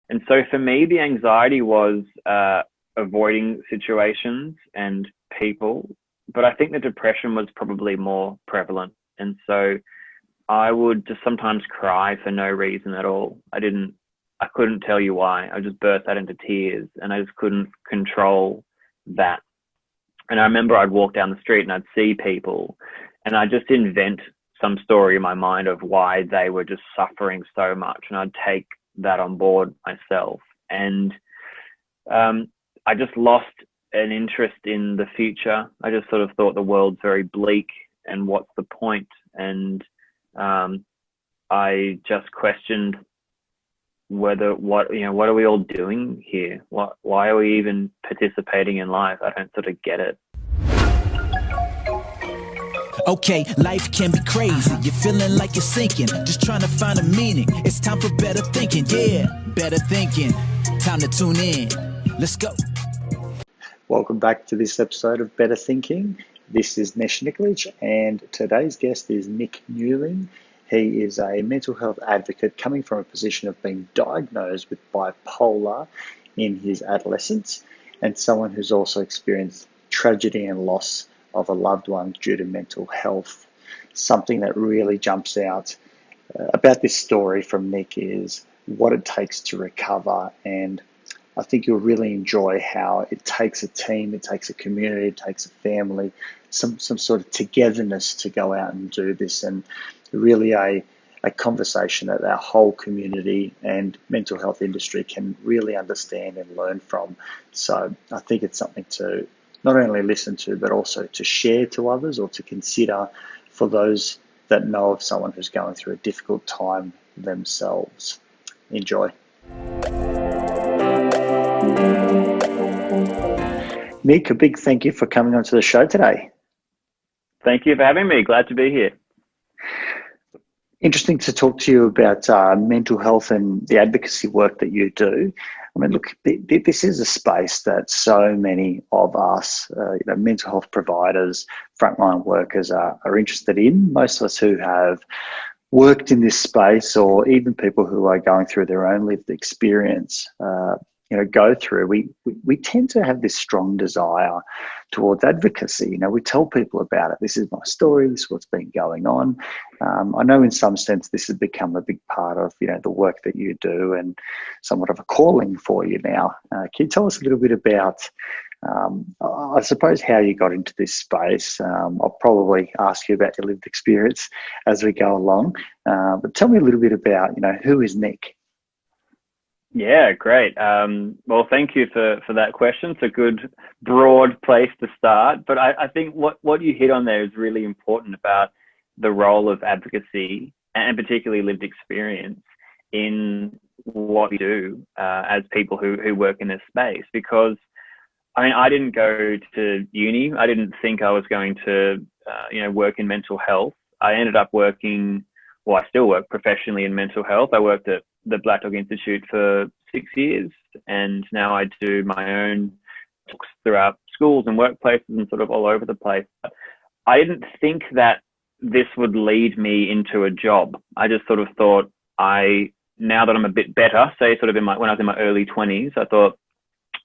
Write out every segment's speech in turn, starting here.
And so for me, the anxiety was avoiding situations and people, but I think the depression was probably more prevalent. And so I would just sometimes cry for no reason at all. I couldn't tell you why. I just burst out into tears, and I just couldn't control that. And I remember I'd walk down the street and I'd see people, and I'd just invent some story in my mind of why they were just suffering so much, and I'd take that on board myself. And I just lost an interest in the future. I just sort of thought the world's very bleak, and what's the point? And I just questioned what are we all doing here? Why are we even participating in life? I don't sort of get it. Okay, life can be crazy. You're feeling like you're sinking, just trying to find a meaning. It's time for better thinking, yeah, better thinking. Time to tune in. Let's go. Welcome back to this episode of Better Thinking. This is Nesh Nikolic, and today's guest is Nic Newling. He is a mental health advocate coming from a position of being diagnosed with bipolar in his adolescence, and someone who's also experienced tragedy and loss of a loved one due to mental health. Something that really jumps out about this story from Nic is what it takes to recover, and I think you'll really enjoy how it takes a team, it takes a community, it takes a family, some sort of togetherness to go out and do this, and really a conversation that our whole community and mental health industry can really understand and learn from. So I think it's something to not only listen to, but also to share to others or to consider for those that know of someone who's going through a difficult time themselves. Enjoy. Nic, a big thank you for coming onto the show today. Thank you for having me. Glad to be here. Interesting to talk to you about mental health and the advocacy work that you do. I mean, look, this is a space that so many of us, mental health providers, frontline workers are interested in. Most of us who have worked in this space, or even people who are going through their own lived experience, go through, we tend to have this strong desire towards advocacy. We tell people about it. This is my story. This is what's been going on. I know in some sense this has become a big part of, the work that you do and somewhat of a calling for you now. Can you tell us a little bit about, I suppose, how you got into this space? I'll probably ask you about your lived experience as we go along. But tell me a little bit about, who is Nic? Yeah, great. Well, thank you for that question. It's a good, broad place to start. But I think what you hit on there is really important about the role of advocacy, and particularly lived experience, in what we do as people who work in this space. Because, I didn't go to uni. I didn't think I was going to, work in mental health. I ended up working, I still work professionally in mental health. I worked at the Black Dog Institute for 6 years, and now I do my own talks throughout schools and workplaces and sort of all over the place. I didn't think that this would lead me into a job. I just sort of thought now that I'm a bit better, say sort of when I was in my early 20s, I thought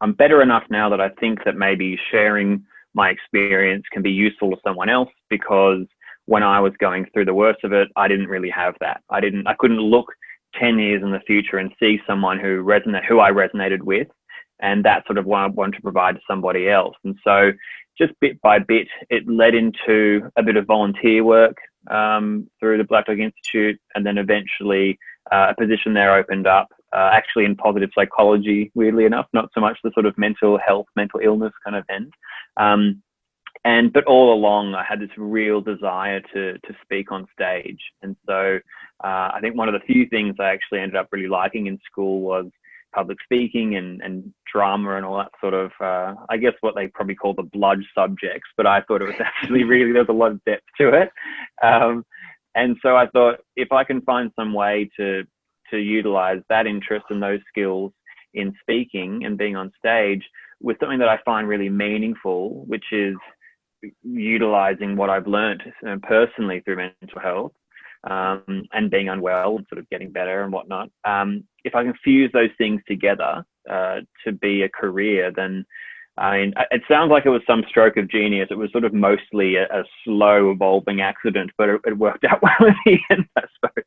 I'm better enough now that I think that maybe sharing my experience can be useful to someone else, because when I was going through the worst of it, I didn't really have that. I couldn't look 10 years in the future and see someone who I resonated with, and that's sort of what I want to provide to somebody else. And so just bit by bit, it led into a bit of volunteer work through the Black Dog Institute, and then eventually a position there opened up actually in positive psychology, weirdly enough, not so much the sort of mental health, mental illness kind of end. But all along, I had this real desire to speak on stage. And so I think one of the few things I actually ended up really liking in school was public speaking and drama and all that sort of, I guess what they probably call the bludge subjects, but I thought it was actually there's a lot of depth to it. And so I thought, if I can find some way to utilize that interest and those skills in speaking and being on stage with something that I find really meaningful, which is utilizing what I've learned personally through mental health, and being unwell and sort of getting better and whatnot. If I can fuse those things together to be a career, then I mean, it sounds like it was some stroke of genius. It was sort of mostly a slow evolving accident, but it worked out well in the end, I suppose.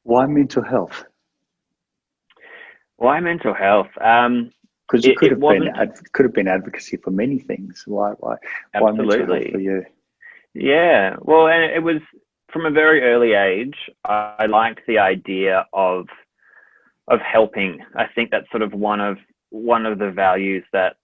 Why mental health? Why mental health? Because it could have been advocacy for many things. Why mental health for you? Yeah, well, and it was from a very early age. I liked the idea of helping. I think that's sort of one of the values that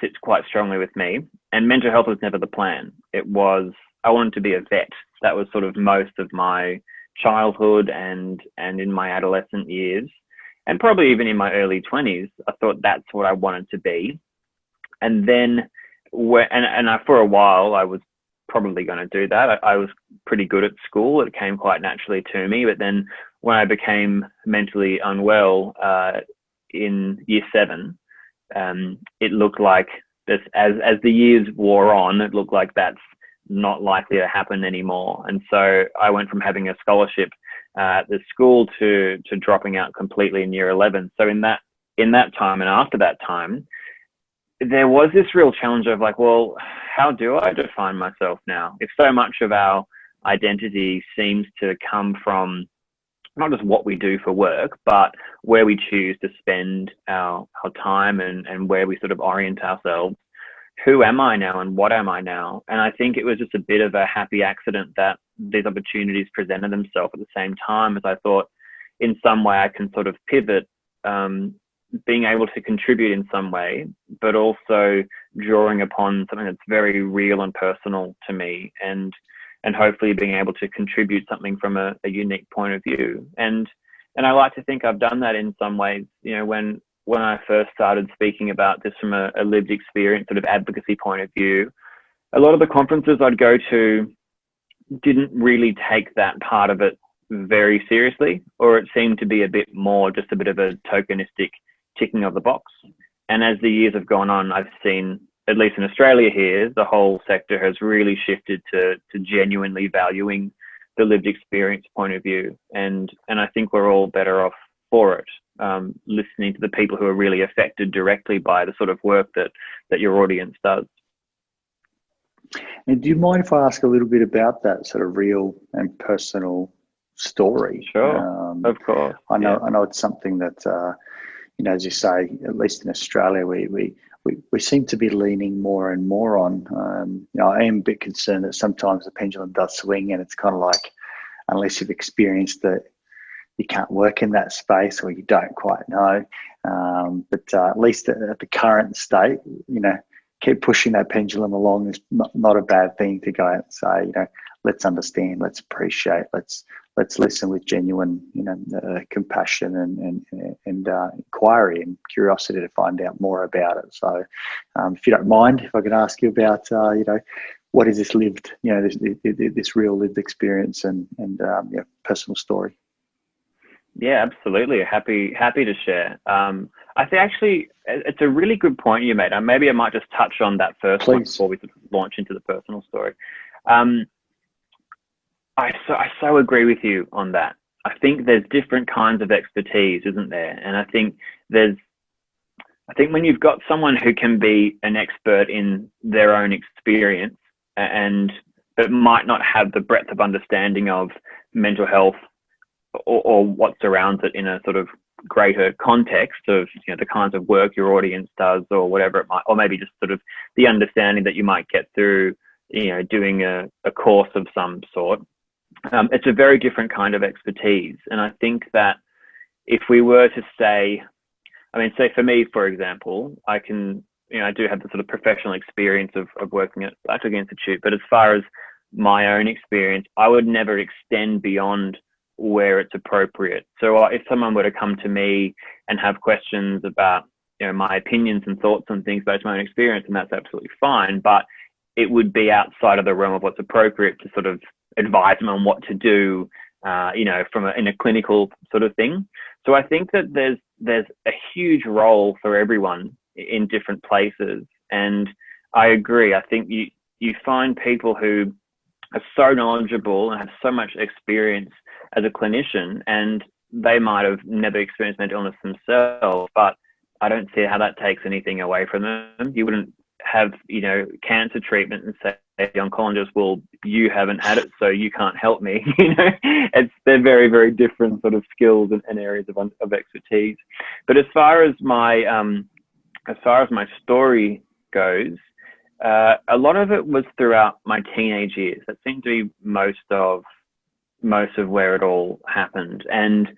sits quite strongly with me. And mental health was never the plan. It was, I wanted to be a vet. That was sort of most of my childhood and in my adolescent years, and probably even in my early 20s. I thought that's what I wanted to be. And then for a while I was probably going to do that. I was pretty good at school. It came quite naturally to me. But then when I became mentally unwell in year 7, it looked like this, as the years wore on, it looked like that's not likely to happen anymore. And so I went from having a scholarship at the school to dropping out completely in year 11. So in that time and after that time, there was this real challenge of like, well, how do I define myself now? If so much of our identity seems to come from not just what we do for work, but where we choose to spend our time and where we sort of orient ourselves. Who am I now and what am I now? And I think it was just a bit of a happy accident that these opportunities presented themselves at the same time, as I thought in some way I can sort of pivot, being able to contribute in some way, but also drawing upon something that's very real and personal to me, and hopefully being able to contribute something from a unique point of view. And I like to think I've done that in some ways. You know, when I first started speaking about this from a lived experience sort of advocacy point of view, a lot of the conferences I'd go to didn't really take that part of it very seriously, or it seemed to be a bit more just a bit of a tokenistic ticking of the box. And as the years have gone on, I've seen, at least in Australia here, the whole sector has really shifted to genuinely valuing the lived experience point of view. And I think we're all better off for it, listening to the people who are really affected directly by the sort of work that your audience does. And do you mind if I ask a little bit about that sort of real and personal story? Sure, of course. I know it's something that, as you say, at least in Australia, we seem to be leaning more and more on. I am a bit concerned that sometimes the pendulum does swing, and it's kind of like, unless you've experienced it, you can't work in that space, or you don't quite know. But at least at the current state, keep pushing that pendulum along is not a bad thing to go out and say, let's understand, let's appreciate, let's listen with genuine, compassion and inquiry and curiosity to find out more about it. So, if you don't mind, if I can ask you about, what is this lived, this real lived experience and personal story? Yeah, absolutely. Happy to share. I think actually it's a really good point you made. Maybe I might just touch on that first one before we sort of launch into the personal story. I so agree with you on that. I think there's different kinds of expertise, isn't there? And I think when you've got someone who can be an expert in their own experience but might not have the breadth of understanding of mental health or what surrounds it in a sort of greater context of the kinds of work your audience does, or whatever it might, or maybe just sort of the understanding that you might get through doing a course of some sort. It's a very different kind of expertise. And I think that if we were to say for me, for example, I can, I do have the sort of professional experience of working at Psychosis Institute, but as far as my own experience, I would never extend beyond where it's appropriate. So if someone were to come to me and have questions about, my opinions and thoughts on things based on my own experience, and that's absolutely fine, but it would be outside of the realm of what's appropriate to sort of advise them on what to do, in a clinical sort of thing. So I think that there's a huge role for everyone in different places. And I agree. I think you find people who are so knowledgeable and have so much experience as a clinician, and they might have never experienced mental illness themselves, but I don't see how that takes anything away from them. You wouldn't have, cancer treatment and say the oncologist, well, you haven't had it, so you can't help me. They're very, very different sort of skills and areas of expertise. But as far as my story goes, a lot of it was throughout my teenage years. That seemed to be most of where it all happened. And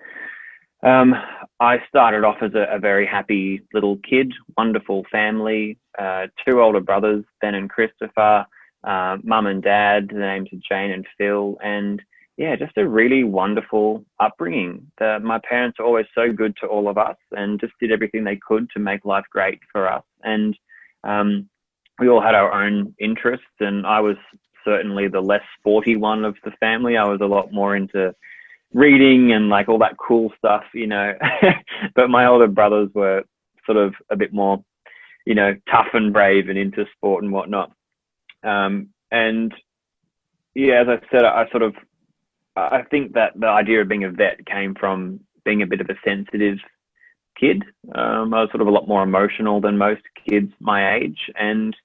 I started off as a very happy little kid, wonderful family, 2 older brothers, Ben and Christopher, mum and dad, the names are Jane and Phil, and yeah, just a really wonderful upbringing. My parents were always so good to all of us and just did everything they could to make life great for us. And we all had our own interests, and I was certainly the less sporty one of the family. I was a lot more into reading and like all that cool stuff, but my older brothers were sort of a bit more, tough and brave and into sport and whatnot. And yeah, as I said, I think that the idea of being a vet came from being a bit of a sensitive kid. I was sort of a lot more emotional than most kids my age, and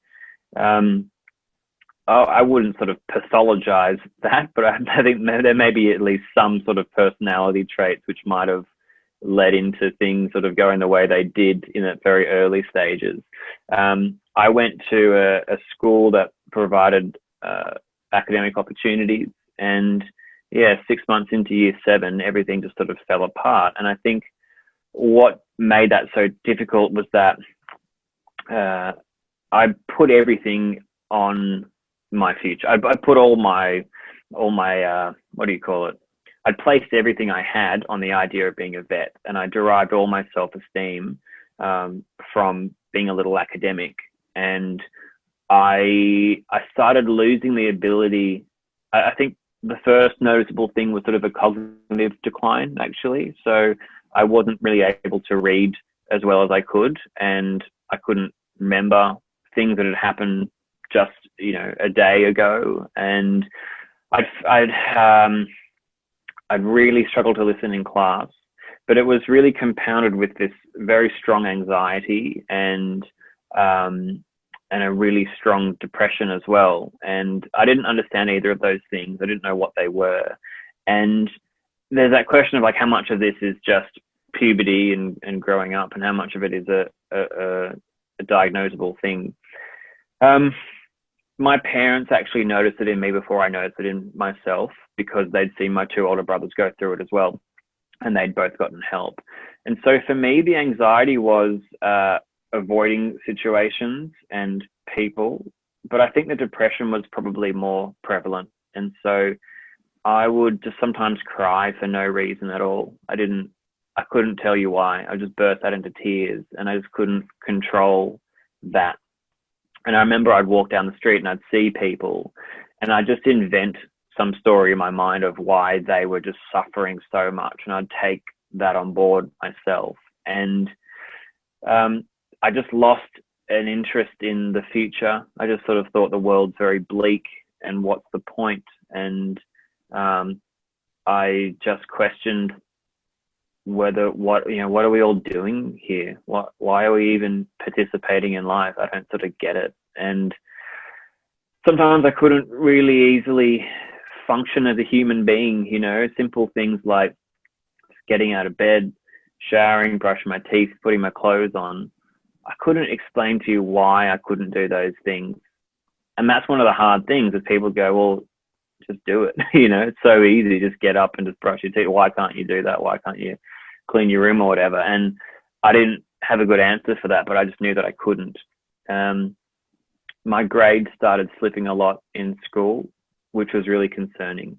I wouldn't sort of pathologize that, but I think there may be at least some sort of personality traits which might have led into things sort of going the way they did in the very early stages. I went to a school that provided academic opportunities, and yeah, 6 months into year 7, everything just sort of fell apart. And I think what made that so difficult was that I put everything on my future. I put all my what do you call it? I placed everything I had on the idea of being a vet, and I derived all my self-esteem from being a little academic. And I started losing the ability. I think the first noticeable thing was sort of a cognitive decline, actually. So I wasn't really able to read as well as I could, and I couldn't remember things that had happened just, a day ago. And I'd really struggled to listen in class, but it was really compounded with this very strong anxiety and a really strong depression as well. And I didn't understand either of those things. I didn't know what they were. And there's that question of like, how much of this is just puberty and growing up, and how much of it is a diagnosable thing. My parents actually noticed it in me before I noticed it in myself, because they'd seen my 2 older brothers go through it as well, and they'd both gotten help. And so for me, the anxiety was avoiding situations and people, but I think the depression was probably more prevalent. And so I would just sometimes cry for no reason at all. I couldn't tell you why. I just burst out into tears, and I just couldn't control that. And I remember I'd walk down the street and I'd see people, and I'd just invent some story in my mind of why they were just suffering so much, and I'd take that on board myself. And I just lost an interest in the future. I just sort of thought the world's very bleak, and what's the point? And I just questioned what are we all doing here? Why are we even participating in life? I don't sort of get it. And sometimes I couldn't really easily function as a human being, simple things like getting out of bed, showering, brushing my teeth, putting my clothes on. I couldn't explain to you why I couldn't do those things. And that's one of the hard things, is people go, well, just do it. It's so easy. Just get up and just brush your teeth. Why can't you do that? Why can't you clean your room or whatever? And I didn't have a good answer for that, but I just knew that I couldn't. My grades started slipping a lot in school, which was really concerning.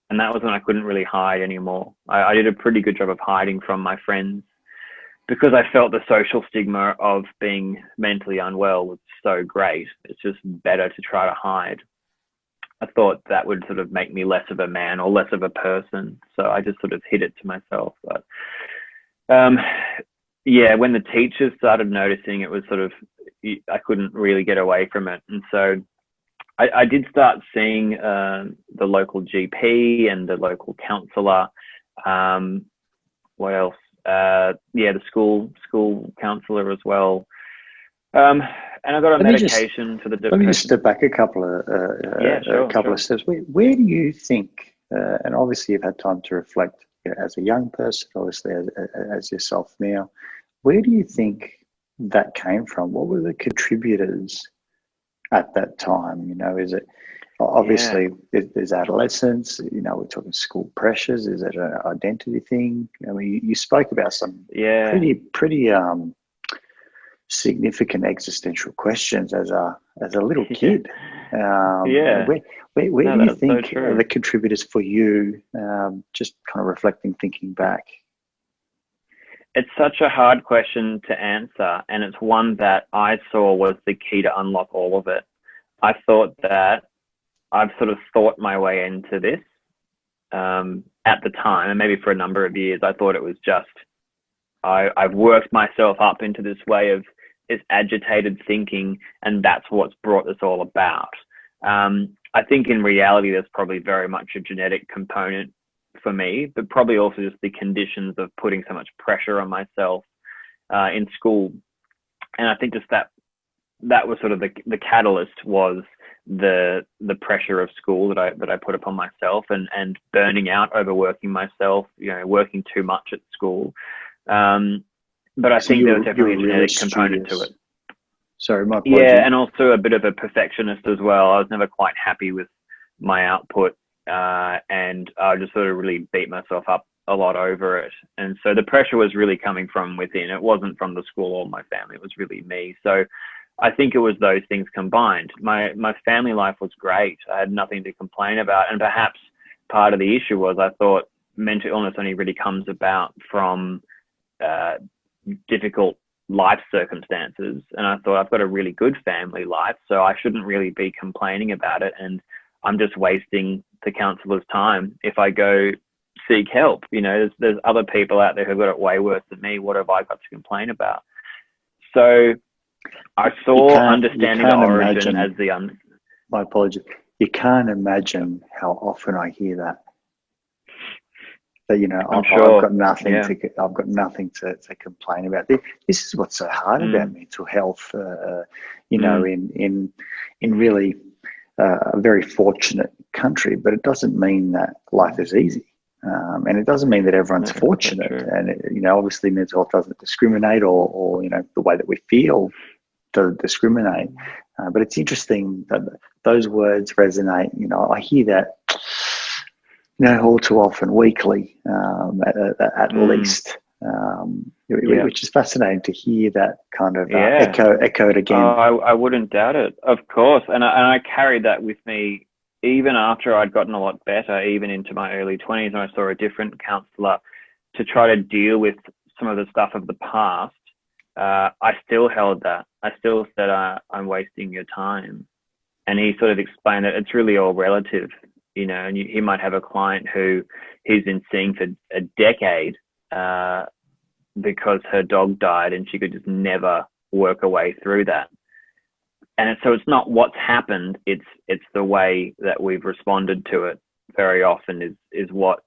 And that was when I couldn't really hide anymore. I did a pretty good job of hiding from my friends, because I felt the social stigma of being mentally unwell was so great. It's just better to try to hide. I thought that would sort of make me less of a man or less of a person. So I just sort of hid it to myself. But when the teachers started noticing, it was sort of, I couldn't really get away from it. And so I did start seeing the local GP and the local counsellor. What else? The school counsellor as well. And I got a medication for the depression. Let me just step back a couple of of steps. Where do you think? And obviously, you've had time to reflect as a young person, obviously as yourself now. Where do you think that came from? What were the contributors at that time? Is it obviously there's adolescence? We're talking school pressures. Is it an identity thing? I mean, you spoke about some pretty significant existential questions as a little kid. Where do you think are the contributors for you? Just kind of reflecting, thinking back. It's such a hard question to answer, and it's one that I saw was the key to unlock all of it. I thought that I've sort of thought my way into this at the time, and maybe for a number of years. I thought it was just I've worked myself up into this way of this agitated thinking, and that's what's brought this all about. I think in reality, there's probably very much a genetic component for me, but probably also just the conditions of putting so much pressure on myself in school. And I think just that was sort of the catalyst was the pressure of school that I put upon myself, and burning out, overworking myself, working too much at school. But I think there was definitely a genetic component to it. Sorry, my apologies. Yeah, and also a bit of a perfectionist as well. I was never quite happy with my output, and I just sort of really beat myself up a lot over it. And so the pressure was really coming from within. It wasn't from the school or my family. It was really me. So I think it was those things combined. My family life was great. I had nothing to complain about. And perhaps part of the issue was I thought mental illness only really comes about from difficult life circumstances. And I thought I've got a really good family life, so I shouldn't really be complaining about it. And I'm just wasting the counsellor's time if I go seek help. There's other people out there who've got it way worse than me. What have I got to complain about? So I saw understanding the origin as my apologies. You can't imagine how often I hear that. That I've got nothing to complain about. This is what's so hard about mental health. In really a very fortunate country, but it doesn't mean that life is easy. And it doesn't mean that everyone's fortunate. And, obviously mental health doesn't discriminate or the way that we feel doesn't discriminate. But it's interesting that those words resonate. I hear that, all too often, weekly, at least, which is fascinating to hear that kind of echoed again. I wouldn't doubt it, of course. And I carried that with me even after I'd gotten a lot better, even into my early 20s, and I saw a different counsellor to try to deal with some of the stuff of the past. I still held that. I still said, I'm wasting your time. And he sort of explained that it's really all relative, and he might have a client who he's been seeing for a decade because her dog died and she could just never work her way through that. And so it's not what's happened, it's the way that we've responded to it very often is what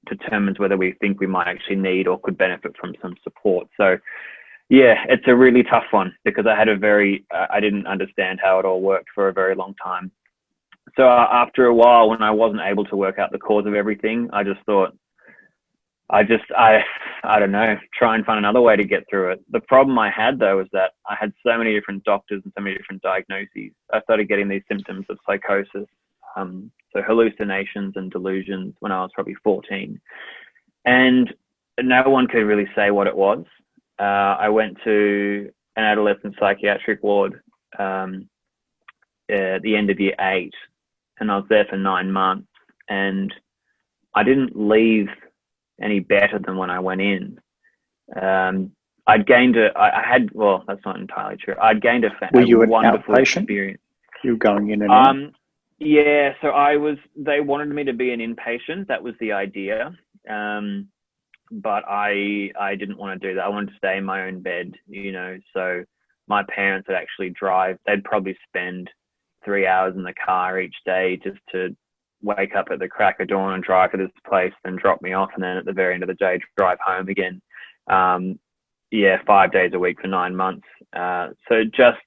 determines whether we think we might actually need or could benefit from some support. So yeah, it's a really tough one because I didn't understand how it all worked for a very long time. So after a while, when I wasn't able to work out the cause of everything, I just thought, I don't know, try and find another way to get through it. The problem I had, though, was that I had so many different doctors and so many different diagnoses. I started getting these symptoms of psychosis, so hallucinations and delusions when I was probably 14. And no one could really say what it was. I went to an adolescent psychiatric ward at the end of year 8, and I was there for 9 months, and I didn't leave any better than when I went in. I'd gained that's not entirely true. I'd gained a wonderful experience. You were going in and out? Yeah, so they wanted me to be an inpatient. That was the idea. But I didn't want to do that. I wanted to stay in my own bed, so my parents would actually drive. They'd probably spend 3 hours in the car each day just to wake up at the crack of dawn and drive to this place, then drop me off, and then at the very end of the day drive home again. 5 days a week for 9 months. So just,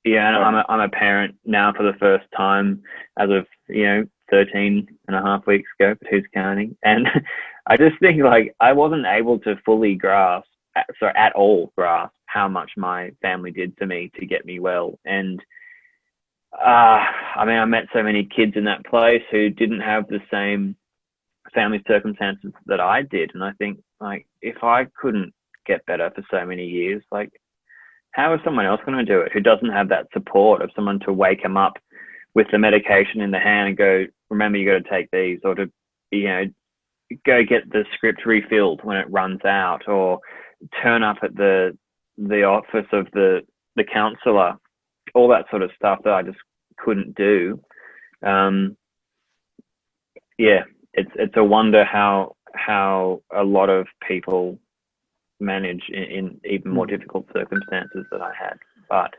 and I'm a parent now for the first time as of 13 and a half weeks ago, but who's counting? And I just think like I wasn't able to fully grasp how much my family did to me to get me well. And I met so many kids in that place who didn't have the same family circumstances that I did. And I think like, if I couldn't get better for so many years, like how is someone else going to do it who doesn't have that support of someone to wake them up with the medication in the hand and go, remember, you got to take these, or to, go get the script refilled when it runs out, or turn up at the office of the counsellor, all that sort of stuff that I just couldn't do. It's a wonder how a lot of people manage in even more difficult circumstances than I had. But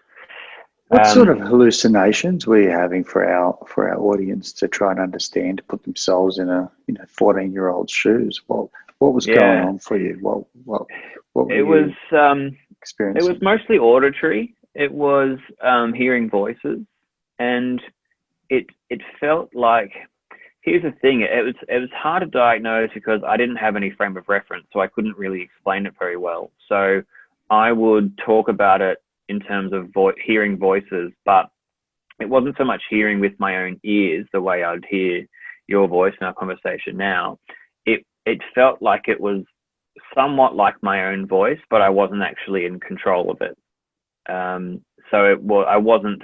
what sort of hallucinations were you having for our audience to try and understand, to put themselves in a 14-year-old's shoes? What was going on for you? What were you experiencing? It was mostly auditory. It was hearing voices, and it felt like, here's the thing, it was hard to diagnose because I didn't have any frame of reference, so I couldn't really explain it very well. So I would talk about it in terms of hearing voices, but it wasn't so much hearing with my own ears the way I'd hear your voice in our conversation now. It felt like it was somewhat like my own voice, but I wasn't actually in control of it. I wasn't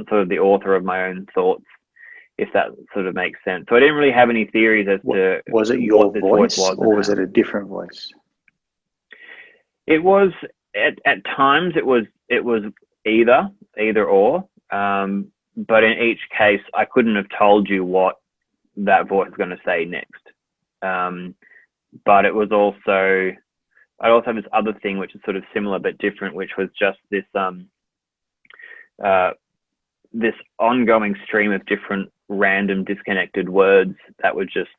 sort of the author of my own thoughts, if that sort of makes sense. So I didn't really have any theories as to was it your voice or was it a different voice? It was at times it was either or. But in each case, I couldn't have told you what that voice was going to say next. But it was also, I also have this other thing which is sort of similar but different, which was just this this ongoing stream of different random disconnected words that would just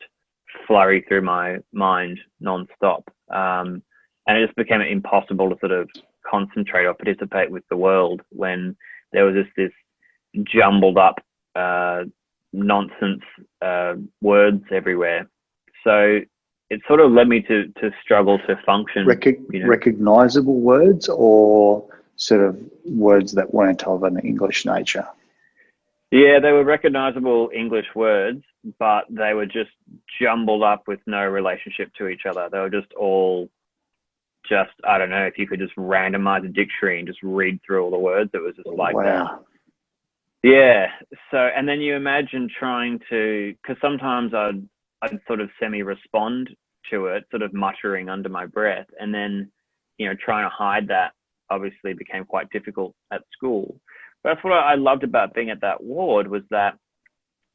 flurry through my mind nonstop. And it just became impossible to sort of concentrate or participate with the world when there was this jumbled up nonsense words everywhere. So it sort of led me to struggle to function. Recognizable words, or sort of words that weren't of an English nature? Yeah, they were recognizable English words, but they were just jumbled up with no relationship to each other. They were just all just, I don't know, if you could just randomize a dictionary and just read through all the words, it was just like that. Yeah. So, and then you imagine trying to, because sometimes I'd sort of semi-respond to it, sort of muttering under my breath, and then, trying to hide that obviously became quite difficult at school. But that's what I loved about being at that ward, was that,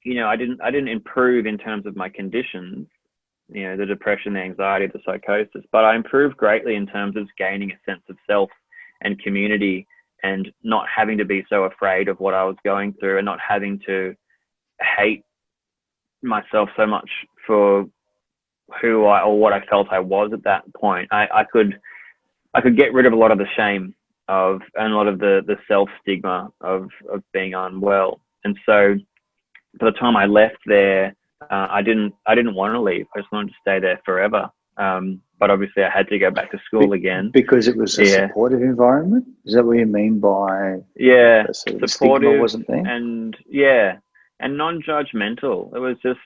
I didn't improve in terms of my conditions, the depression, the anxiety, the psychosis, but I improved greatly in terms of gaining a sense of self and community, and not having to be so afraid of what I was going through, and not having to hate myself so much for who or what I felt I was at that point. I could get rid of a lot of the shame and a lot of the self stigma of being unwell. And so by the time I left there, I didn't want to leave. I just wanted to stay there forever. But obviously I had to go back to school again. Because it was a supportive environment? Is that what you mean by supportive, stigma wasn't there? And non-judgmental. It was just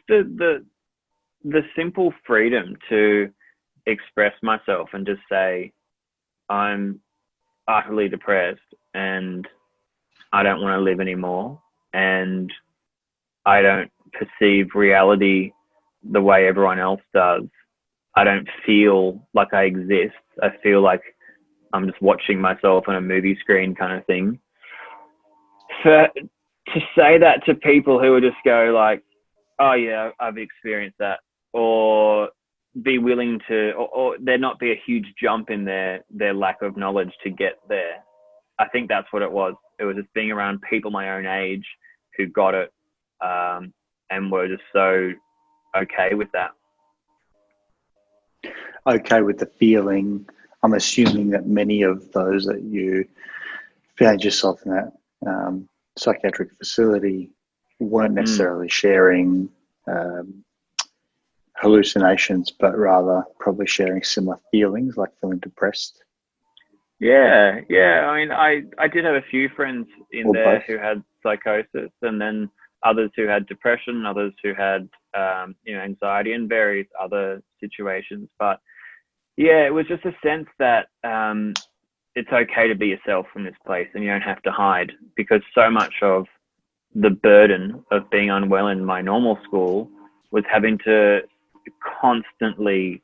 the simple freedom to express myself and just say, I'm utterly depressed and I don't want to live anymore, and I don't perceive reality the way everyone else does. I don't feel like I exist. I feel like I'm just watching myself on a movie screen kind of thing. To say that to people who would just go like, oh yeah, I've experienced that, or be willing to, or there not be a huge jump in their lack of knowledge to get there. I think that's what it was. It was just being around people my own age who got it, and were just so okay with that. Okay with the feeling. I'm assuming that many of those that you found yourself in that psychiatric facility weren't necessarily sharing hallucinations, but rather probably sharing similar feelings, like feeling depressed. Yeah. I mean, I did have a few friends in Or there both. who had psychosis, and then others who had depression, others who had anxiety, and various other situations. But yeah, it was just a sense that it's okay to be yourself in this place, and you don't have to hide, because so much of the burden of being unwell in my normal school was having to constantly,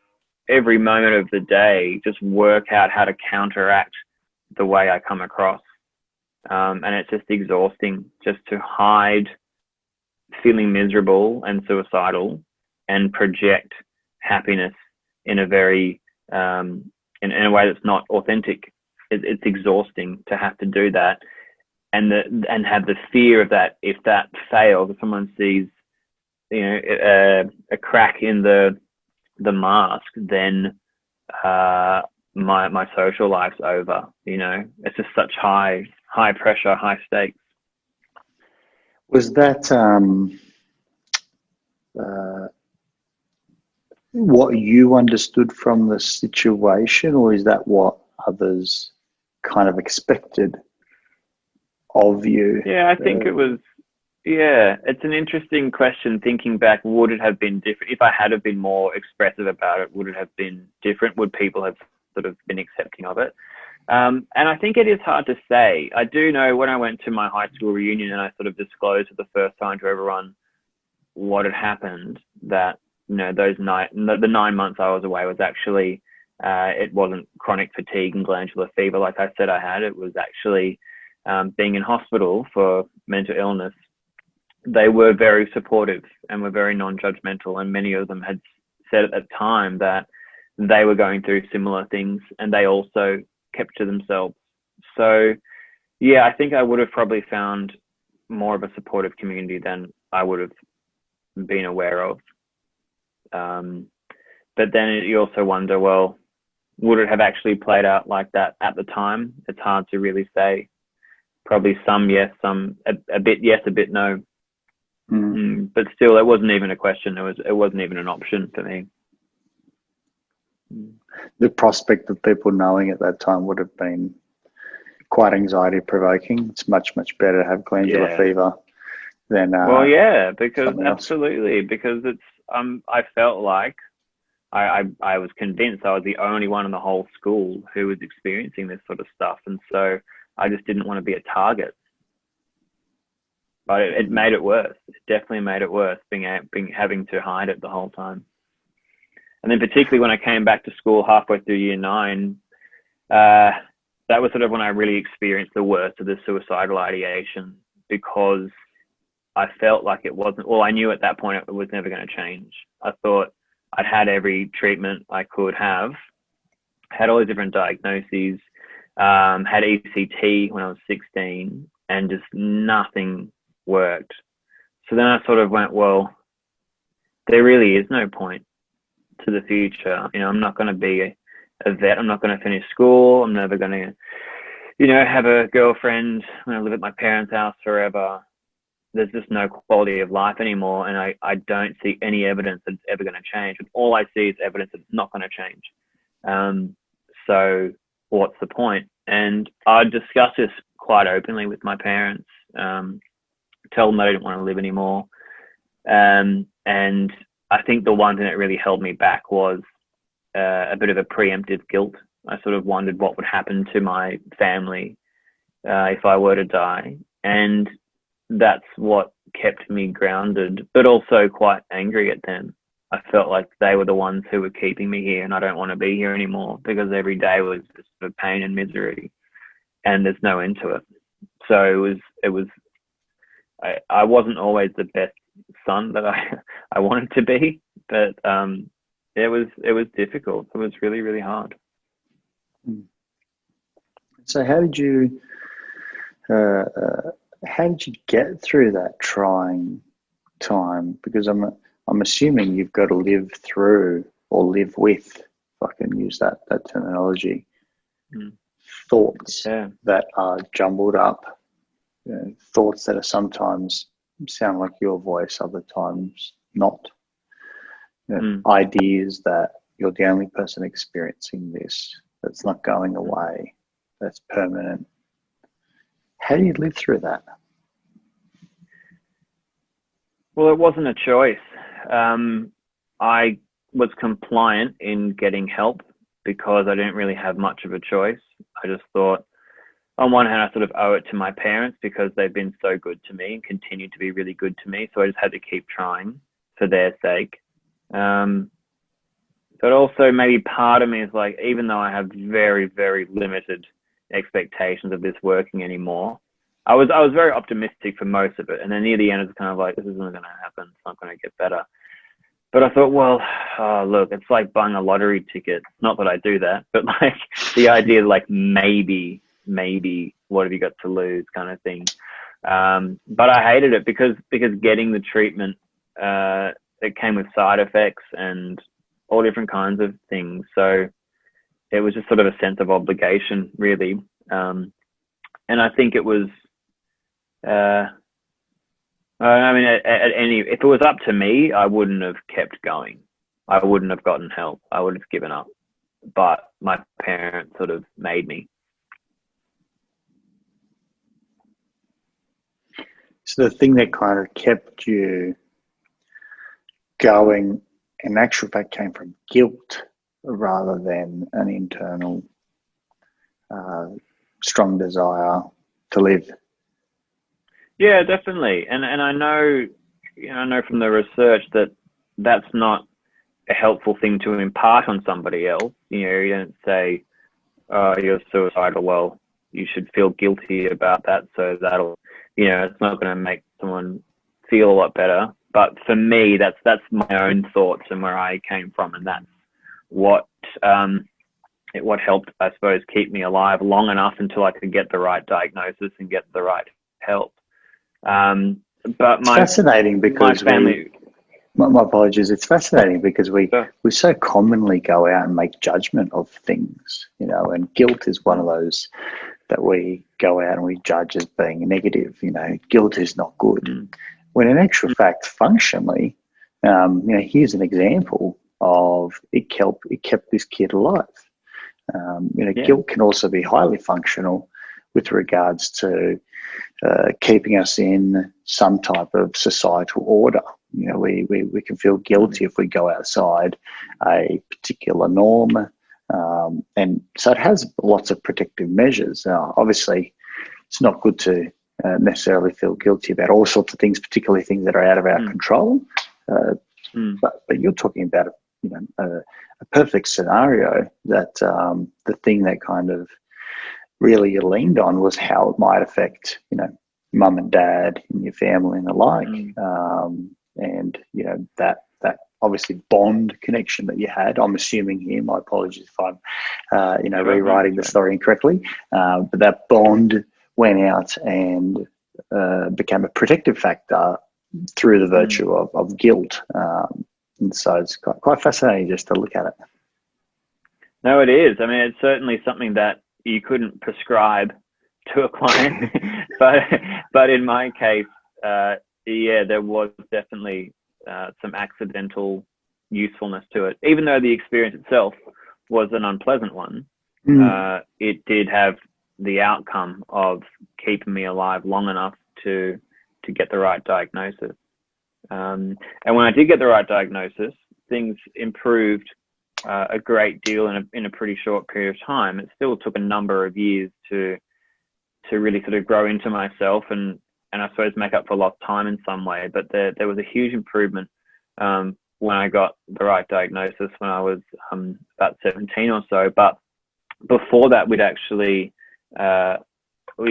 every moment of the day, just work out how to counteract the way I come across. And it's just exhausting just to hide feeling miserable and suicidal and project happiness in a very, in a way that's not authentic. It's exhausting to have to do that. And have the fear of that, if that fails, if someone sees, a crack in the mask, then my social life's over. It's just such high pressure, high stakes. Was that what you understood from the situation, or is that what others kind of expected of you? Yeah, I think it was. Yeah, it's an interesting question. Thinking back, would it have been different if I had have been more expressive about it? Would it have been different? Would people have sort of been accepting of it? And I think it is hard to say. I do know when I went to my high school reunion and I sort of disclosed for the first time to everyone what had happened, that the 9 months I was away was actually it wasn't chronic fatigue and glandular fever like I said I had. It was actually being in hospital for mental illness. They were very supportive and were very non-judgmental, and many of them had said at that time that they were going through similar things and they also kept to themselves. So yeah, I think I would have probably found more of a supportive community than I would have been aware of. But then you also wonder, well, would it have actually played out like that at the time? It's hard to really say. Probably some yes, some a bit yes, a bit no. But still, it wasn't even a question. It wasn't even an option for me. The prospect of people knowing at that time would have been quite anxiety provoking. It's much, much better to have glandular fever than because absolutely, because it's I felt like I was convinced I was the only one in the whole school who was experiencing this sort of stuff, and so I just didn't want to be a target. But it made it worse. It definitely made it worse having to hide it the whole time. And then particularly when I came back to school halfway through year 9, that was sort of when I really experienced the worst of the suicidal ideation, because I felt like it wasn't, well, I knew at that point it was never going to change. I thought I'd had every treatment I could have, had all these different diagnoses, had ECT when I was 16, and just nothing worked. So then I sort of went, well, there really is no point to the future. I'm not going to be a vet. I'm not going to finish school. I'm never going to, have a girlfriend. I'm going to live at my parents' house forever. There's just no quality of life anymore. And I don't see any evidence that it's ever going to change. And all I see is evidence that it's not going to change. So what's the point? And I discussed this quite openly with my parents, tell them I didn't want to live anymore. And I think the one thing that really held me back was a bit of a preemptive guilt. I sort of wondered what would happen to my family if I were to die. And that's what kept me grounded, but also quite angry at them. I felt like they were the ones who were keeping me here, and I don't want to be here anymore, because every day was just sort of pain and misery, and there's no end to it. So I wasn't always the best son that I wanted to be, but it was difficult. It was really, really hard. So how did you How did you get through that trying time? Because I'm assuming you've got to live through or live with, if I can use that terminology, thoughts that are jumbled up, thoughts that are sometimes sound like your voice, other times not. Ideas that you're the only person experiencing this, that's not going away, that's permanent. How do you live through that? Well, it wasn't a choice. I was compliant in getting help because I didn't really have much of a choice. I just thought, on one hand, I sort of owe it to my parents because they've been so good to me and continue to be really good to me. So I just had to keep trying for their sake. But also maybe part of me is like, even though I have very, very limited expectations of this working anymore, I was very optimistic for most of it. And then near the end, it's kind of like, this isn't going to happen. It's not going to get better. But I thought, well, look, it's like buying a lottery ticket. Not that I do that, but like the idea, like maybe, what have you got to lose kind of thing. But I hated it because getting the treatment, it came with side effects and all different kinds of things. So it was just sort of a sense of obligation, really. And I think it was, I mean, if it was up to me, I wouldn't have kept going. I wouldn't have gotten help. I would have given up. But my parents sort of made me. So the thing that kind of kept you going, in actual fact, came from guilt rather than an internal strong desire to live. Yeah, definitely. And I know, I know from the research that that's not a helpful thing to impart on somebody else. You don't say, oh, you're suicidal. Well, you should feel guilty about that. So that'll, it's not going to make someone feel a lot better. But for me, that's my own thoughts and where I came from. And that's what helped, I suppose, keep me alive long enough until I could get the right diagnosis and get the right help. But it's fascinating because my family. My apologies. It's fascinating because we so commonly go out and make judgment of things, and guilt is one of those that we go out and we judge as being negative. Guilt is not good. When in actual fact, functionally, here's an example of it kept this kid alive. Guilt can also be highly functional with regards to keeping us in some type of societal order. We can feel guilty if we go outside a particular norm. And so it has lots of protective measures. Obviously, it's not good to necessarily feel guilty about all sorts of things, particularly things that are out of our control. But you're talking about a perfect scenario that the thing that kind of really you leaned on was how it might affect, mum and dad and your family and the like. And, that obviously bond connection that you had, I'm assuming here, my apologies if I'm, rewriting the story incorrectly, but that bond went out and became a protective factor through the virtue of guilt. And so it's quite fascinating just to look at it. No, it is. I mean, it's certainly something that you couldn't prescribe to a client, but in my case, there was definitely some accidental usefulness to it. Even though the experience itself was an unpleasant one, it did have the outcome of keeping me alive long enough to get the right diagnosis. And when I did get the right diagnosis, things improved a great deal in a pretty short period of time. It still took a number of years to really sort of grow into myself and I suppose make up for lost time in some way. But there was a huge improvement when I got the right diagnosis when I was about 17 or so. But before that, we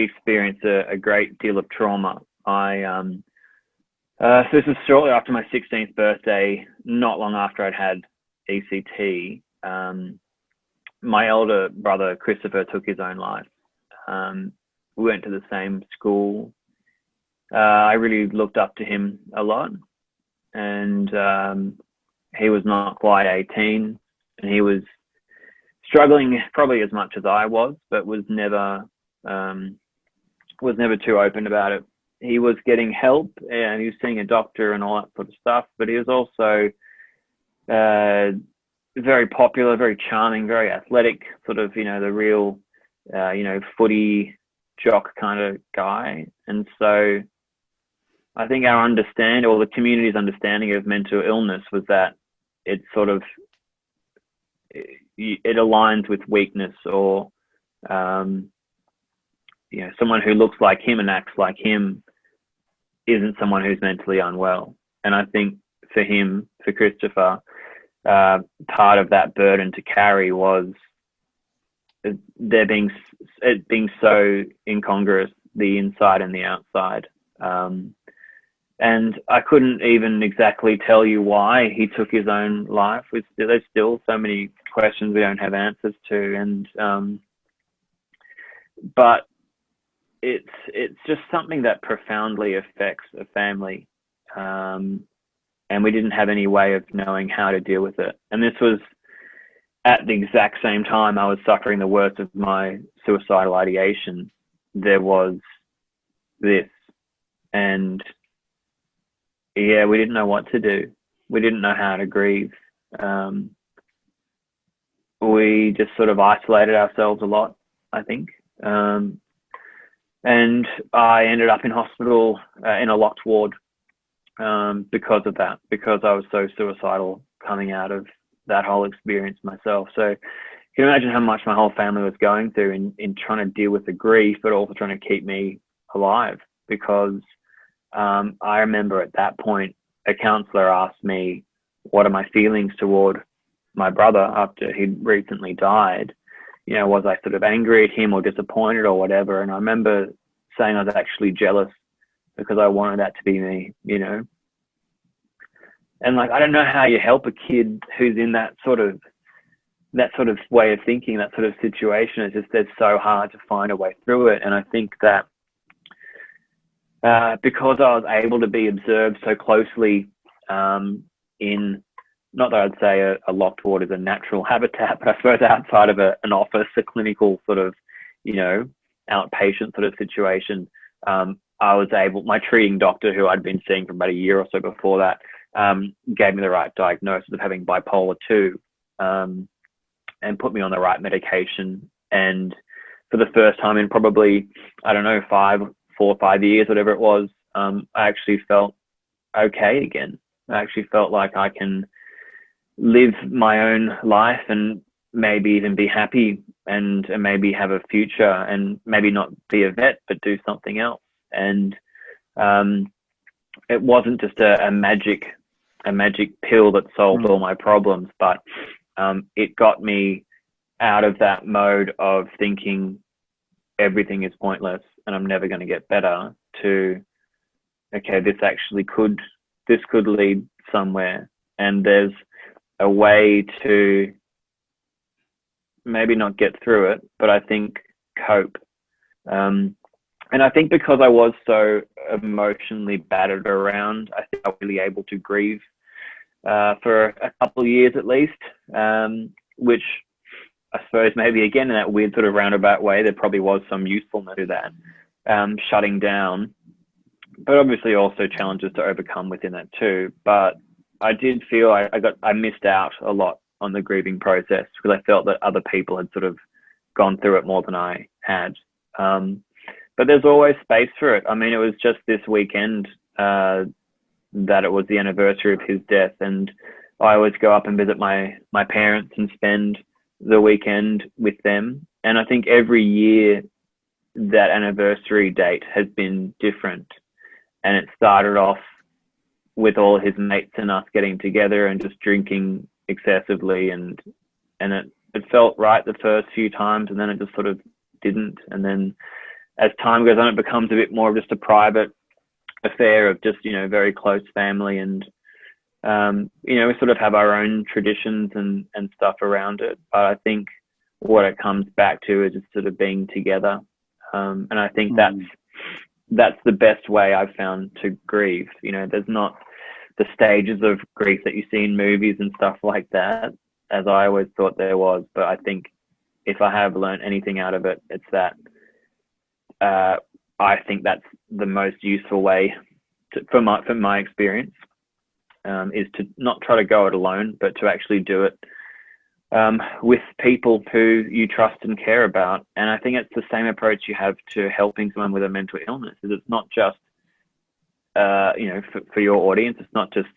experienced a great deal of trauma. So this was shortly after my 16th birthday, not long after I'd had ECT. My elder brother, Christopher, took his own life. we went to the same school. I really looked up to him a lot, and he was not quite 18, and he was struggling probably as much as I was, but was never too open about it. He was getting help, and he was seeing a doctor and all that sort of stuff, but he was also very popular, very charming, very athletic, sort of, the real, footy jock kind of guy. And so I think our understanding, or the community's understanding of mental illness, was that it sort of, it aligns with weakness, or, someone who looks like him and acts like him isn't someone who's mentally unwell. And I think for him, for Christopher, part of that burden to carry was it being so incongruous, the inside and the outside. And I couldn't even exactly tell you why he took his own life. There's still so many questions we don't have answers to, and but it's just something that profoundly affects a family, and we didn't have any way of knowing how to deal with it. And this was at the exact same time I was suffering the worst of my suicidal ideation. There was this, and yeah, we didn't know what to do. We didn't know how to grieve. We just sort of isolated ourselves a lot, I think. And I ended up in hospital in a locked ward because of that, because I was so suicidal coming out of that whole experience myself. So you can imagine how much my whole family was going through in trying to deal with the grief, but also trying to keep me alive, because I remember at that point, a counselor asked me, what are my feelings toward my brother after he'd recently died? Was I sort of angry at him or disappointed or whatever? And I remember saying I was actually jealous, because I wanted that to be me, And like, I don't know how you help a kid who's in that sort of way of thinking, that sort of situation. It's so hard to find a way through it. And I think that because I was able to be observed so closely in, not that I'd say a locked ward is a natural habitat, but I suppose outside of an office, a clinical sort of, outpatient sort of situation, I was able, my treating doctor, who I'd been seeing for about a year or so before that, gave me the right diagnosis of having bipolar 2, and put me on the right medication. And for the first time in probably, I don't know, 4 or 5 years, whatever it was, I actually felt okay again. I actually felt like I can live my own life and maybe even be happy and maybe have a future, and maybe not be a vet, but do something else. And it wasn't just a magic pill that solved all my problems, but it got me out of that mode of thinking everything is pointless and I'm never going to get better, to, okay, this could lead somewhere, and there's a way to maybe not get through it, but I think cope. And I think because I was so emotionally battered around, I think I was really able to grieve for a couple of years at least, which I suppose maybe again in that weird sort of roundabout way, there probably was some usefulness to that, shutting down, but obviously also challenges to overcome within that too. But I did feel I missed out a lot on the grieving process, because I felt that other people had sort of gone through it more than I had. But there's always space for it. I mean, it was just this weekend that it was the anniversary of his death, and I always go up and visit my parents and spend the weekend with them. And I think every year that anniversary date has been different. And it started off with all his mates and us getting together and just drinking excessively, and it felt right the first few times, and then it just sort of didn't. And then as time goes on, it becomes a bit more of just a private affair of just, very close family, and we sort of have our own traditions and stuff around it. But I think what it comes back to is just sort of being together, And I think that's the best way I've found to grieve. You know, there's not the stages of grief that you see in movies and stuff like that, as I always thought there was. But I think if I have learned anything out of it, it's that I think that's the most useful way from my experience, is to not try to go it alone, but to actually do it with people who you trust and care about. And I think it's the same approach you have to helping someone with a mental illness. Is it's not just for your audience, it's not just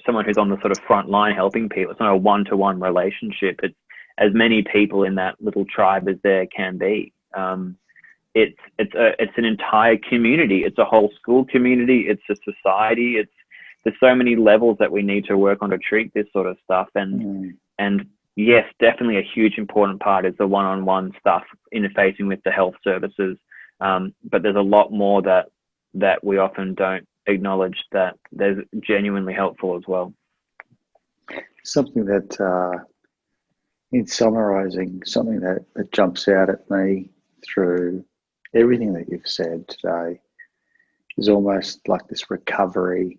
someone who's on the sort of front line helping people. It's not a one-to-one relationship. It's as many people in that little tribe as there can be. It's an entire community. It's a whole school community. It's a society. There's so many levels that we need to work on to treat this sort of stuff. And yes, definitely a huge important part is the one-on-one stuff, interfacing with the health services. But there's a lot more that we often don't acknowledge that there's genuinely helpful as well. Something that, in summarising, something that jumps out at me through everything that you've said today is almost like this recovery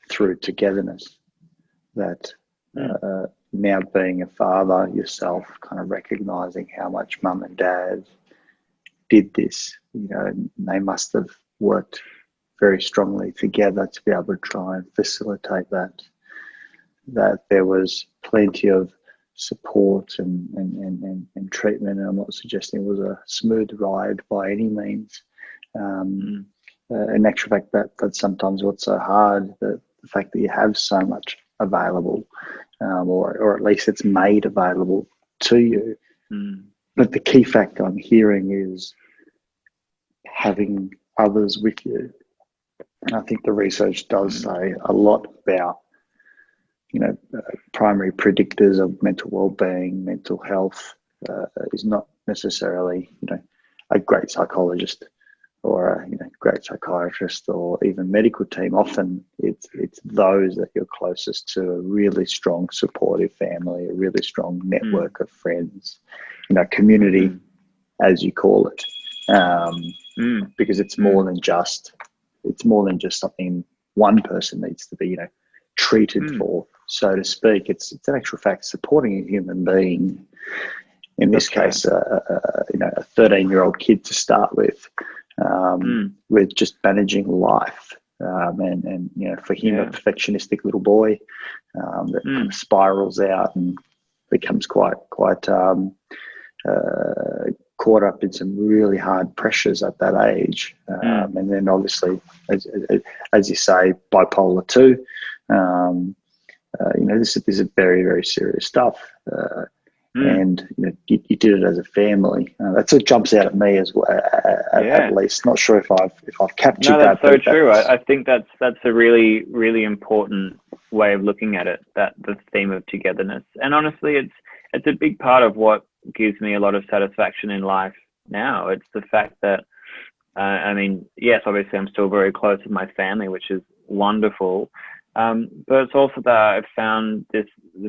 through togetherness, that now being a father yourself, kind of recognising how much mum and dad did this, they must have worked very strongly together to be able to try and facilitate that there was plenty of support and treatment. And I'm not suggesting it was a smooth ride by any means. In actual fact, that's sometimes what's so hard, the fact that you have so much available, or at least it's made available to you. But the key factor I'm hearing is having others with you. And I think the research does say a lot about, primary predictors of mental well-being, mental health, is not necessarily, a great psychologist or a great psychiatrist or even medical team. Often it's those that you're closest to, a really strong supportive family, a really strong network of friends, community, as you call it, because it's more than just something one person needs to be treated for, so to speak. It's in actual fact supporting a human being, in this case a 13-year-old kid to start with just managing life, and for him, a perfectionistic little boy that kind of spirals out and becomes quite caught up in some really hard pressures at that age, and then obviously, as you say, bipolar 2. This is very, very serious stuff, and you did it as a family. That's what jumps out at me as well. At least, not sure if I've captured that. No, that's so true. I think that's a really, really important way of looking at it. That the theme of togetherness, and honestly, it's a big part of what gives me a lot of satisfaction in life now. It's the fact that, yes, obviously I'm still very close with my family, which is wonderful. But it's also that I've found this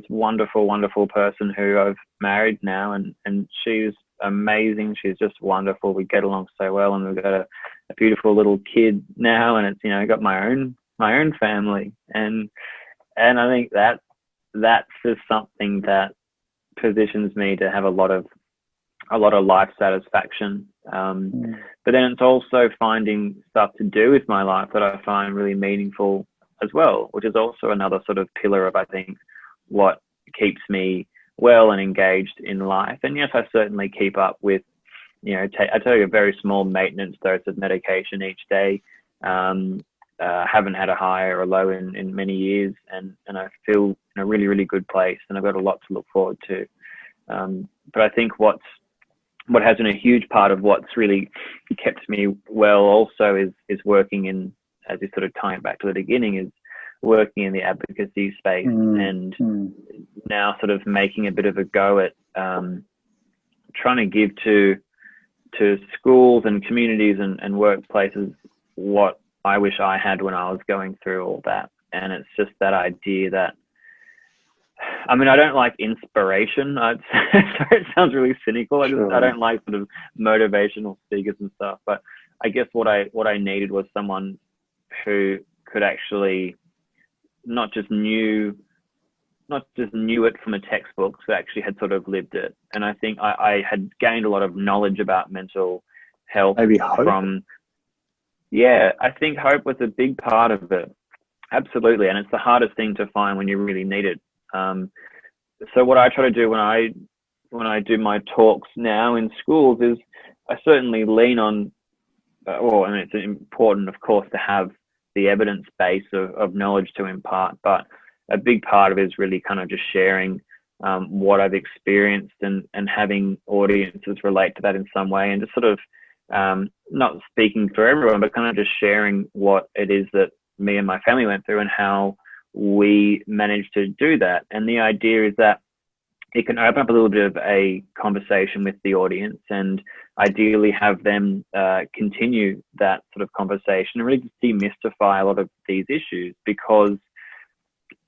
wonderful, wonderful person who I've married now, and she's amazing. She's just wonderful. We get along so well, and we've got a beautiful little kid now, and it's, I got my own family, and I think that's just something that positions me to have a lot of life satisfaction. But then it's also finding stuff to do with my life that I find really meaningful as well, which is also another sort of pillar of, I think, what keeps me well and engaged in life. And yes, I certainly keep up with, I tell you, a very small maintenance dose of medication each day. Haven't had a high or a low in many years, and I feel in a really, really good place, and I've got a lot to look forward to. But I think what has been a huge part of what's really kept me well also is working in, as you sort of tie it back to the beginning, is working in the advocacy space, and now sort of making a bit of a go at trying to give to schools and communities and workplaces what I wish I had when I was going through all that. And it's just that idea that I mean, I don't like inspiration. Sorry, it sounds really cynical. I don't like sort of motivational speakers and stuff. But I guess what I needed was someone who could actually not just knew it from a textbook, so actually had sort of lived it. And I think I had gained a lot of knowledge about mental health. Maybe hope. I think hope was a big part of it. Absolutely. And it's the hardest thing to find when you really need it. So what I try to do when I do my talks now in schools is I certainly lean on, and it's important, of course, to have the evidence base of knowledge to impart, but a big part of it is really kind of just sharing what I've experienced and having audiences relate to that in some way, and just sort of not speaking for everyone, but kind of just sharing what it is that me and my family went through and how we managed to do that. And the idea is that it can open up a little bit of a conversation with the audience, and ideally have them continue that sort of conversation and really just demystify a lot of these issues, because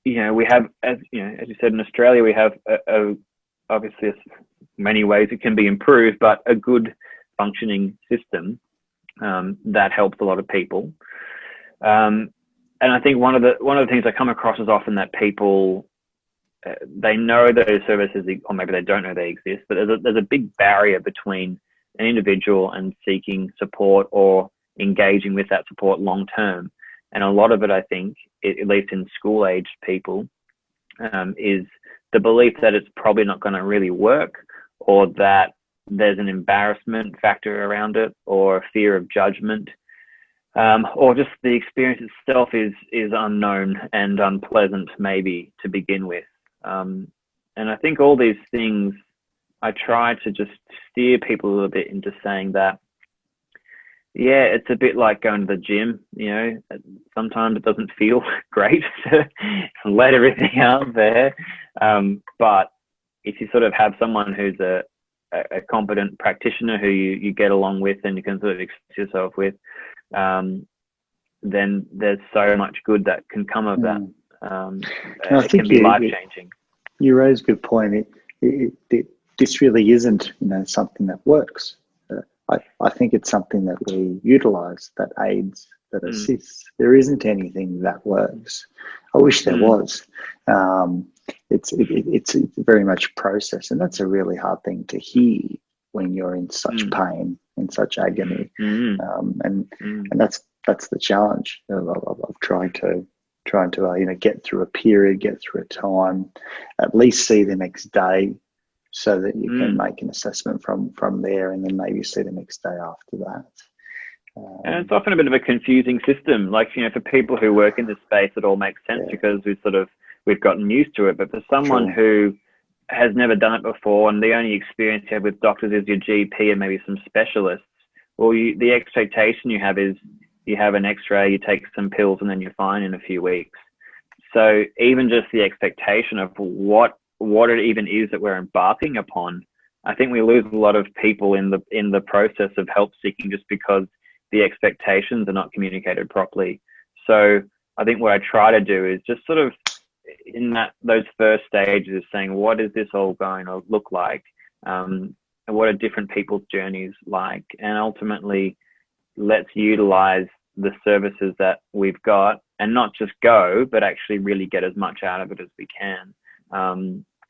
we have, as you said, in Australia, we have obviously many ways it can be improved, but a good functioning system that helps a lot of people. And I think one of the things I come across is often that people they know those services, or maybe they don't know they exist, but there's a big barrier between an individual and seeking support or engaging with that support long term. And a lot of it, I think, at least in school-aged people, is the belief that it's probably not going to really work, or that there's an embarrassment factor around it, or a fear of judgment, or just the experience itself is unknown and unpleasant maybe to begin with. And I think all these things, I try to just steer people a little bit into saying that, yeah, it's a bit like going to the gym. Sometimes it doesn't feel great to let everything out there. But if you sort of have someone who's a competent practitioner who you get along with and you can sort of express yourself with, then there's so much good that can come of that. It can be life-changing. You raise a good point. This really isn't, something that works. I think it's something that we utilize, that aids, that assists. There isn't anything that works. I wish there was. It's very much process, and that's a really hard thing to hear when you're in such pain, in such agony, and that's the challenge of trying to get through a period, get through a time, at least see the next day, so that you can make an assessment from there, and then maybe see the next day after that. And it's often a bit of a confusing system. Like, for people who work in this space, it all makes sense because we've gotten used to it. But for someone who has never done it before, and the only experience you have with doctors is your GP and maybe some specialists, well, the expectation you have is you have an X-ray, you take some pills, and then you're fine in a few weeks. So even just the expectation of what it even is that we're embarking upon, I think we lose a lot of people in the process of help seeking, just because the expectations are not communicated properly. So I think what I try to do is just sort of in those first stages, saying, what is this all going to look like? And what are different people's journeys like? And ultimately, let's utilize the services that we've got, and not just go, but actually really get as much out of it as we can.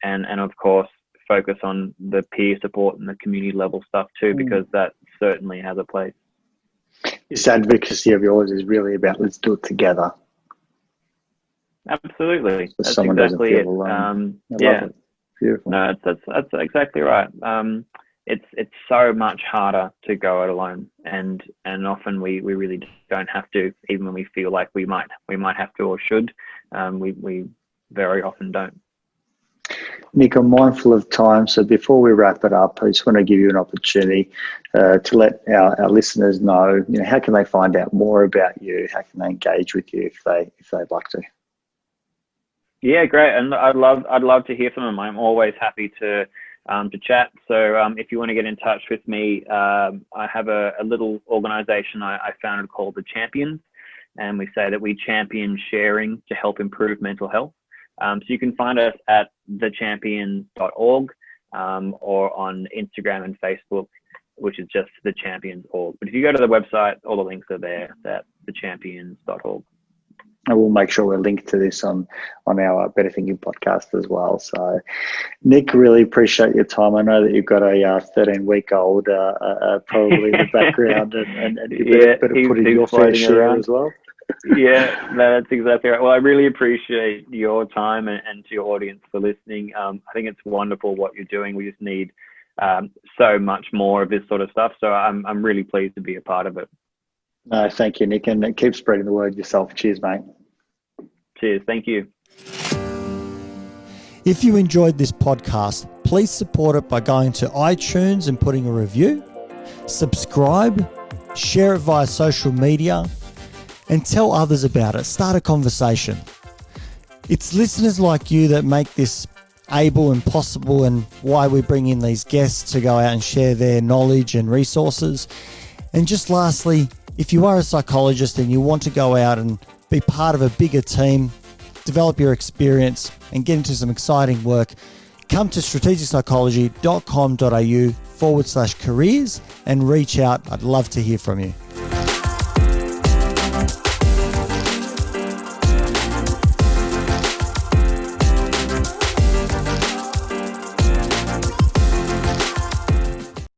And of course, focus on the peer support and the community level stuff too, because that certainly has a place. This advocacy of yours is really about, let's do it together. Absolutely. So that's someone exactly doesn't it. feel alone. Yeah. It. Beautiful. No, that's exactly right. It's so much harder to go it alone, and often we really don't have to, even when we feel like we might have to or should. We very often don't. Nic, I'm mindful of time, so before we wrap it up, I just want to give you an opportunity to let our listeners know, how can they find out more about you? How can they engage with you if they'd like to? Yeah, great, and I'd love to hear from them. I'm always happy to chat. So if you want to get in touch with me, I have a little organization I founded called The Champions, and we say that we champion sharing to help improve mental health. So you can find us at thechampions.org or on Instagram and Facebook, which is just thechampions.org. But if you go to the website, all the links are there at thechampions.org. And we'll make sure we're linked to this on our Better Thinking podcast as well. So, Nic, really appreciate your time. I know that you've got a 13-week-old probably in the background, and you better put in your fair share around as well. Yeah, that's exactly right. Well, I really appreciate your time and to your audience for listening. I think it's wonderful what you're doing. We just need so much more of this sort of stuff. So I'm really pleased to be a part of it. No, thank you, Nic, and keep spreading the word yourself. Cheers, mate. Cheers. Thank you. If you enjoyed this podcast, please support it by going to iTunes and putting a review, subscribe, share it via social media, and tell others about it. Start a conversation. It's listeners like you that make this able and possible, and why we bring in these guests to go out and share their knowledge and resources. And just lastly, if you are a psychologist and you want to go out and be part of a bigger team, develop your experience and get into some exciting work, come to strategicpsychology.com.au/careers and reach out. I'd love to hear from you.